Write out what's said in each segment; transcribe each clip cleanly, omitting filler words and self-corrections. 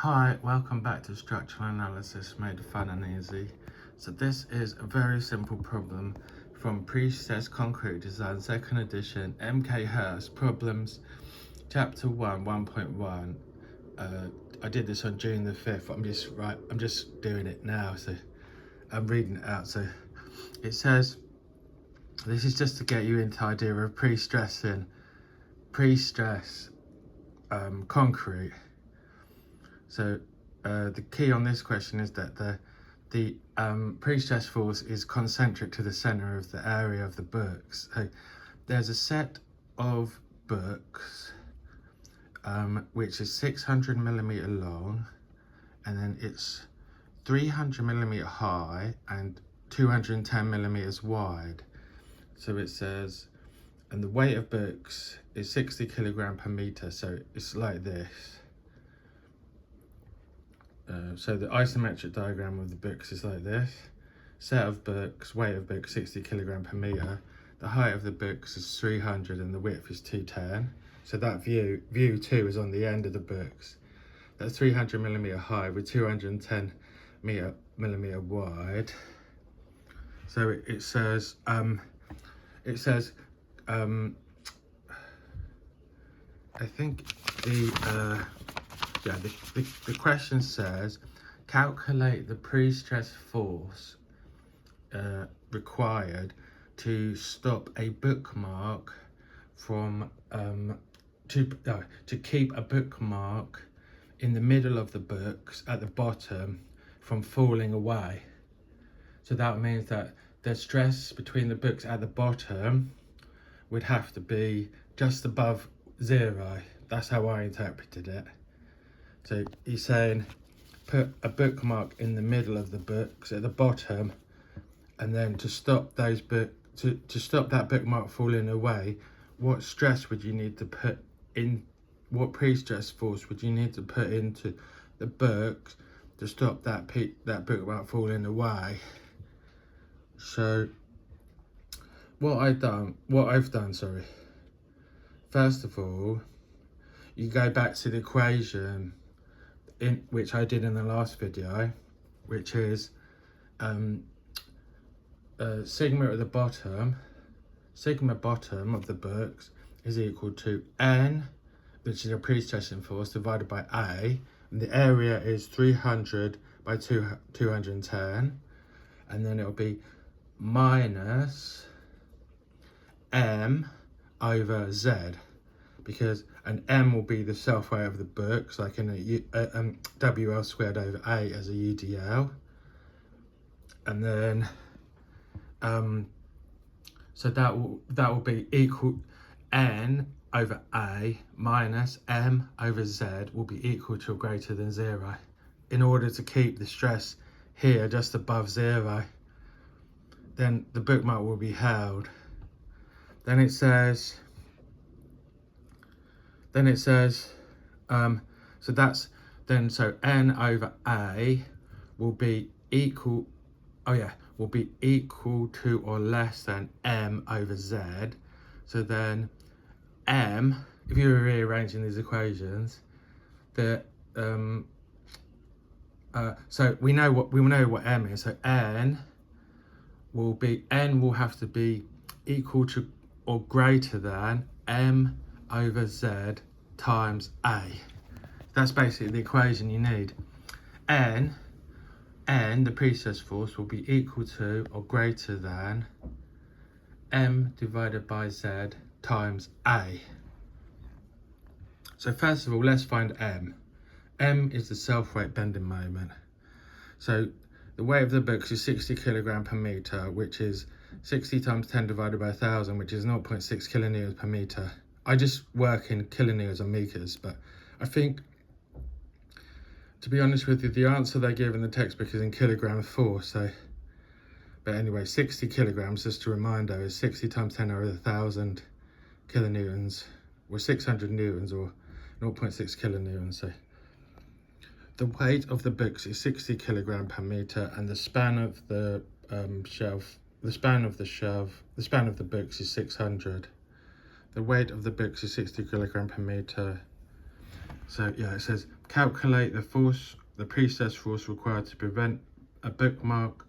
Hi, welcome back to Structural Analysis Made Fun and Easy. So this is a very simple problem from Prestressed Concrete Design 2nd edition, MK Hurst, Problems, Chapter 1, 1.1. I did this on June the 5th. I'm just doing it now, so I'm reading it out. So it says, this is just to get you into the idea of prestressing, pre-stress concrete. So the key on this question is that the pre-stress force is concentric to the center of the area of the books. So there's a set of books which is 600 millimeter long, and then it's 300 millimeter high and 210 millimeters wide. So it says, and the weight of books is 60 kilogram per meter. So it's like this. So the isometric diagram of the books is like this. Set of books, weight of books 60 kilogram per meter. The height of the books is 300 and the width is 210. So that view 2 is on the end of the books. That's 300 millimeter high with 210 millimeter wide. So it says I think the question says, calculate the pre-stress force required to stop a bookmark from to keep a bookmark in the middle of the books at the bottom from falling away. So that means that the stress between the books at the bottom would have to be just above 0. That's how I interpreted it. So he's saying put a bookmark in the middle of the books at the bottom, and then to stop those to stop that bookmark falling away, what stress would you need to put in? What pre-stress force would you need to put into the books to stop that bookmark falling away? So what I've done, first of all, you go back to the equation which I did in the last video, which is sigma bottom of the books is equal to N, which is a pre-stressing force, divided by A, and the area is 300 by 210, and then it'll be minus M over Z, because an M will be the self-weight of the books, like in a WL squared over A as a UDL. And then, so that will be equal, N over A minus M over Z will be equal to or greater than 0, in order to keep the stress here just above 0. Then the bookmark will be held. Then it says, so N over A will be equal, will be equal to or less than M over Z. So then M, if you were rearranging these equations, so we know what M is. So N will have to be equal to or greater than M over Z times A. That's basically the equation you need. N, the pre-stress force, will be equal to or greater than M divided by Z times A. So first of all, let's find M. M is the self-weight bending moment. So the weight of the books is 60 kilogram per meter, which is 60 times 10 divided by 1,000, which is 0.6 kilonewtons per meter. I just work in kilonewtons and meters, but I think, to be honest with you, the answer they give in the textbook is in kilogram force. So, but anyway, 60 kilograms, just a reminder, is 60 times 10 over 1,000 kilonewtons, or 600 newtons, or 0.6 kilonewtons. So the weight of the books is 60 kilogram per meter, and the span of the the span of the books is 600. The weight of the books is 60 kilogram per meter. So yeah, it says calculate the force, the prestressed force required to prevent a bookmark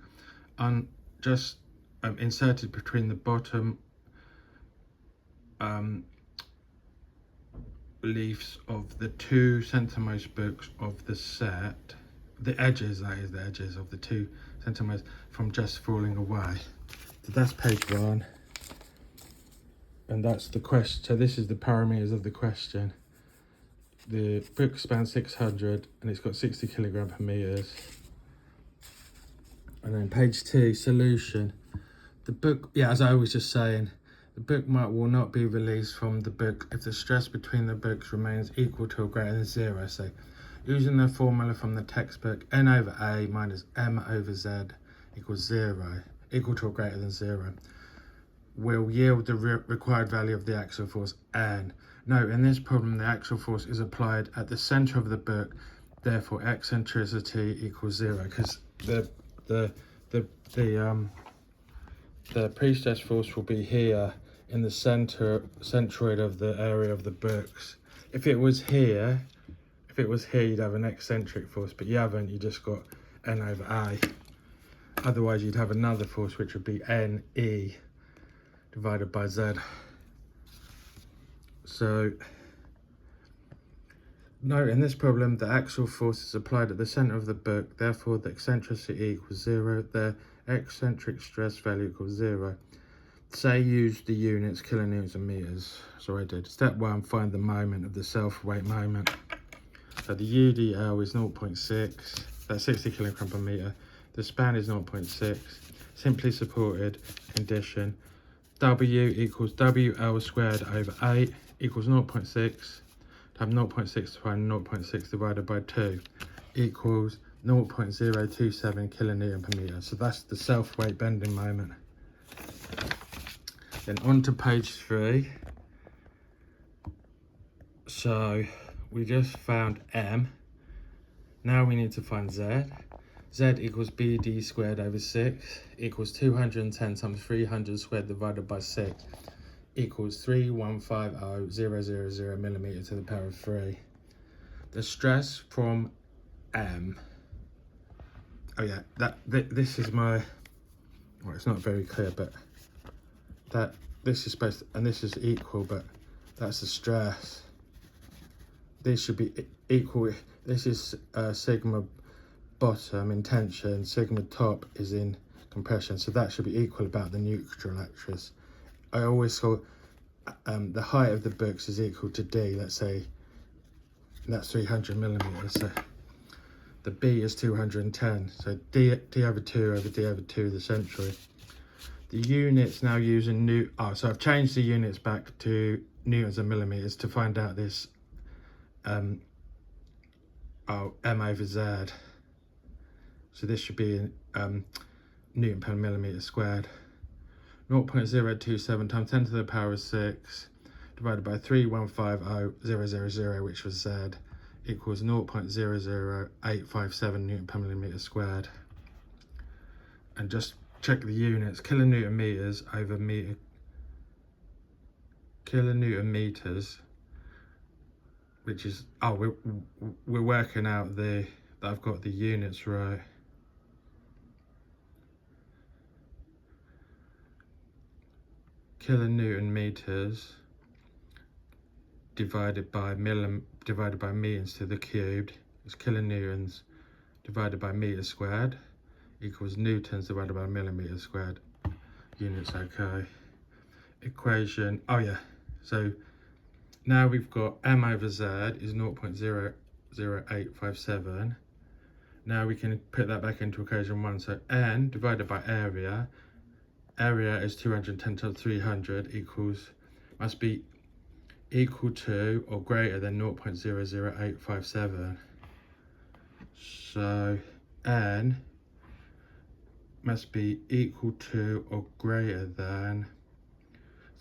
inserted between the bottom leaves of the two centermost books of the set, the edges, that is, the edges of the two centermost, from just falling away. So that's page 1, and that's the question. So this is the parameters of the question. The book spans 600 and it's got 60 kilogram per meters. And then page 2, solution. The book, as I was just saying, the bookmark will not be released from the book if the stress between the books remains equal to or greater than 0. So using the formula from the textbook, N over A minus M over Z equals 0, equal to or greater than 0, will yield the required value of the axial force N. Note, in this problem, the axial force is applied at the center of the book, therefore eccentricity equals 0, because the prestressed force will be here in the centroid of the area of the books. If it was here, you'd have an eccentric force, but you haven't. You just got N over A. Otherwise, you'd have another force, which would be NE divided by Z. So, note, in this problem, the axial force is applied at the center of the book, therefore the eccentricity equals 0. The eccentric stress value equals 0. Say use the units kilonewtons and meters. So I did. Step 1, find the moment of the self-weight moment. So the UDL is 0.6, that's 60 kilogram per meter. The span is 0.6, simply supported condition. W equals WL squared over 8 equals 0.6. Have 0.6 times 0.6 divided by 2 equals 0.027 kilonewton per meter. So that's the self-weight bending moment. Then on to page 3. So we just found M. Now we need to find Z. Z equals BD squared over 6 equals 210 times 300 squared divided by 6 equals 3150000 millimeter to the power of 3. The stress from M. This is my, well, it's not very clear, but that this is supposed to, and this is equal, but that's the stress. This should be equal. This is sigma bottom in tension, sigma top is in compression, so that should be equal about the neutral axis. I always saw the height of the books is equal to D. Let's say that's 300 millimeters, so the B is 210, so D over 2 over D over 2 the centroid. The units now using so I've changed the units back to newtons and millimeters to find out this M over Z. So this should be Newton per millimeter squared. 0.027 times 10 to the power of 6 divided by 3150000, which was Z, equals 0.00857 Newton per millimeter squared. And just check the units, kilonewton meters over meter, kilonewton meters, which is, we're working out that I've got the units right. Kilonewton meters divided by meters to the cubed is kilonewtons divided by meters squared equals newtons divided by millimeters squared. Units okay. Equation, so now we've got M over Z is 0.00857. Now we can put that back into equation 1. So N divided by area is 210 times 300 must be equal to or greater than 0.00857. So N must be equal to or greater than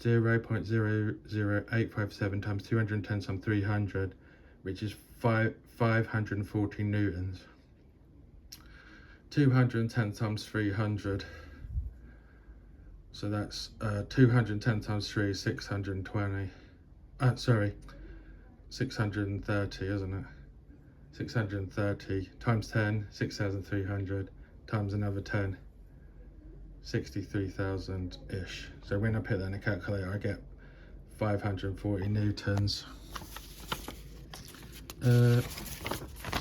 0.00857 times 210 times 300, which is 540 newtons. 210 times 300. So that's 210 times 3 is 620. 630, isn't it? 630 times 10, 6,300 times another 10, 63,000-ish. So when I put that in a calculator, I get 540 newtons.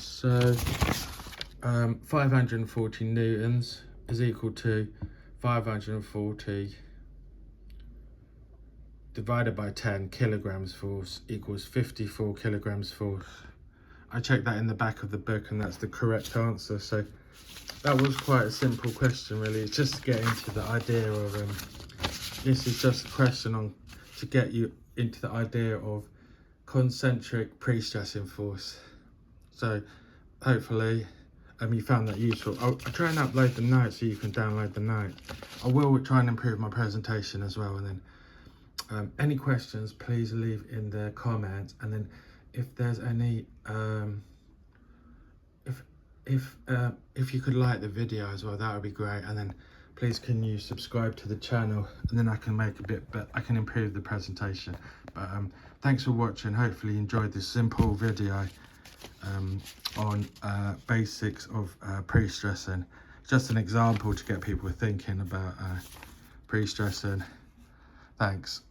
So 540 newtons is equal to 540 divided by 10 kilograms force equals 54 kilograms force. I checked that in the back of the book and that's the correct answer. So that was quite a simple question really. It's just to get into the idea of, this is just a question on to get you into the idea of concentric pre-stressing force. So hopefully you found that useful. I'll try and upload the notes so you can download the note. I will try and improve my presentation as well, and then any questions please leave in the comments, and then if there's any if you could like the video as well, that would be great. And then please can you subscribe to the channel, and then I can make a bit, but I can improve the presentation. But thanks for watching. Hopefully you enjoyed this simple video on basics of pre-stressing. Just an example to get people thinking about pre-stressing. Thanks.